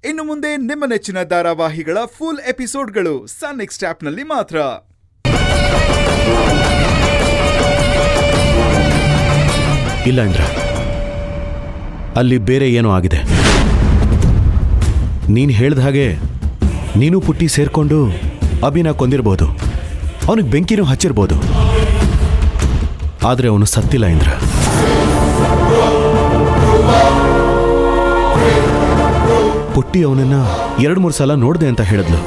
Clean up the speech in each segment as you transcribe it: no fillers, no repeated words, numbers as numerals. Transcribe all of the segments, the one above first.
ಇನ್ನು ಮುಂದೆ ನಿಮ್ಮ ನೆಚ್ಚಿನ ಧಾರಾವಾಹಿಗಳ ಫುಲ್ ಎಪಿಸೋಡ್ಗಳು ಸನ್ ನೆಕ್ಸ್ಟ್ ಆಪ್ನಲ್ಲಿ ಮಾತ್ರ. ಇಲ್ಲ ಇಂದ್ರ, ಅಲ್ಲಿ ಬೇರೆ ಏನೋ ಆಗಿದೆ. ನೀನು ಹೇಳ್ದ ಹಾಗೆ ನೀನು ಪುಟ್ಟಿ ಸೇರ್ಕೊಂಡು ಅಭಿನ ಕೊಂದಿರ್ಬೋದು, ಅವನಿಗೆ ಬೆಂಕಿನೂ ಹಚ್ಚಿರ್ಬೋದು. ಆದರೆ ಅವನು ಸತ್ತಿಲ್ಲ ಇಂದ್ರ. ಪುಟ್ಟಿ ಅವನನ್ನ 2-3 ಸಲ ನೋಡಿದೆ ಅಂತ ಹೇಳಿದ್ಲು.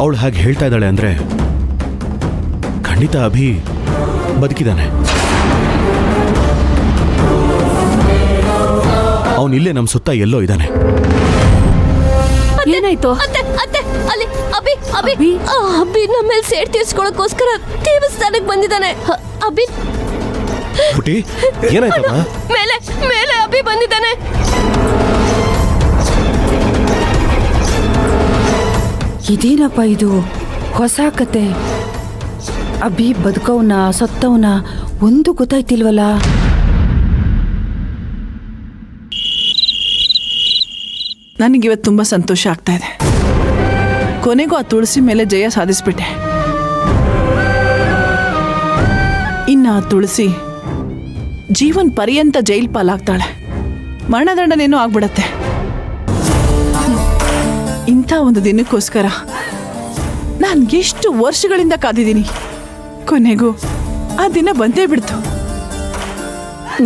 ಅವಳು ಹಾಗೆ ಹೇಳ್ತಾ ಇದ್ದಾಳೆ ಅಂದ್ರೆ ಖಂಡಿತ ಅಭಿ ಬದುಕಿದ್ದಾನೆ. ಅವನಿಲ್ಲೇ ನಮ್ಮ ಸುತ್ತ ಎಲ್ಲೋ ಇದ್ದಾನೆ. ಏನಾಯ್ತು? ಅಭಿ ನಮ್ಮ ಮೇಲೆ ಸೇಡ್ ತೀರ್ಸ್ಕೊಳ್ಳೋಕೋಸ್ಕರ ದೇವಸ್ಥಾನಕ್ಕೆ ಬಂದಿದ್ದಾನೆ. ಅಭಿ ಪುಟ್ಟಿ, ಏನಾಯ್ತಮ್ಮ? ಮೇಲೆ ಅಭಿ ಬಂದಿದ್ದಾನೆ. ಇದೇನಪ್ಪ ಇದು ಹೊಸ ಕತೆ? ಅಭಿ ಬದುಕವನ ಸತ್ತವನ ಒಂದು ಗೊತ್ತಾಯ್ತಿಲ್ವಲ್ಲ. ನನಗಿವತ್ತು ತುಂಬ ಸಂತೋಷ ಆಗ್ತಾ ಇದೆ. ಕೊನೆಗೂ ಆ ತುಳಸಿ ಮೇಲೆ ಜಯ ಸಾಧಿಸ್ಬಿಟ್ಟೆ. ಇನ್ನು ಆ ತುಳಸಿ ಜೀವನ್ ಪರ್ಯಂತ ಜೈಲ್ ಪಾಲಾಗ್ತಾಳೆ. ಮರಣದಂಡನೇನೋ ಆಗ್ಬಿಡತ್ತೆ. ಇಂಥ ಒಂದು ದಿನಕ್ಕೋಸ್ಕರ ನಾನು ಎಷ್ಟು ವರ್ಷಗಳಿಂದ ಕಾದಿದ್ದೀನಿ. ಕೊನೆಗೂ ಆ ದಿನ ಬಂದೇ ಬಿಡ್ತು.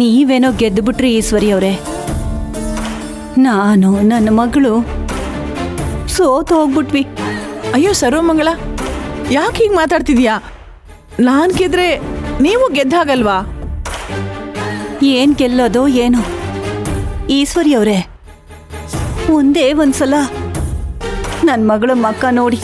ನೀವೇನೋ ಗೆದ್ದು ಬಿಟ್ರಿ ಈಶ್ವರಿ ಅವರೇ. ನಾನು ನನ್ನ ಮಗಳು ಸೋತು ಹೋಗ್ಬಿಟ್ವಿ. ಅಯ್ಯೋ ಸರ್ವಮಂಗಳ, ಯಾಕೆ ಹೀಗೆ ಮಾತಾಡ್ತಿದ್ಯಾ? ನಾನು ಗೆದ್ರೆ ನೀವು ಗೆದ್ದಾಗಲ್ವಾ? ಏನ್ ಗೆಲ್ಲೋದೋ ಏನೋ ಈಶ್ವರಿ ಅವರೇ. ಒಂದೇ ಒಂದ್ಸಲ ನನ್ನ ಮಗಳ ಮಕ್ಕ ನೋಡಿ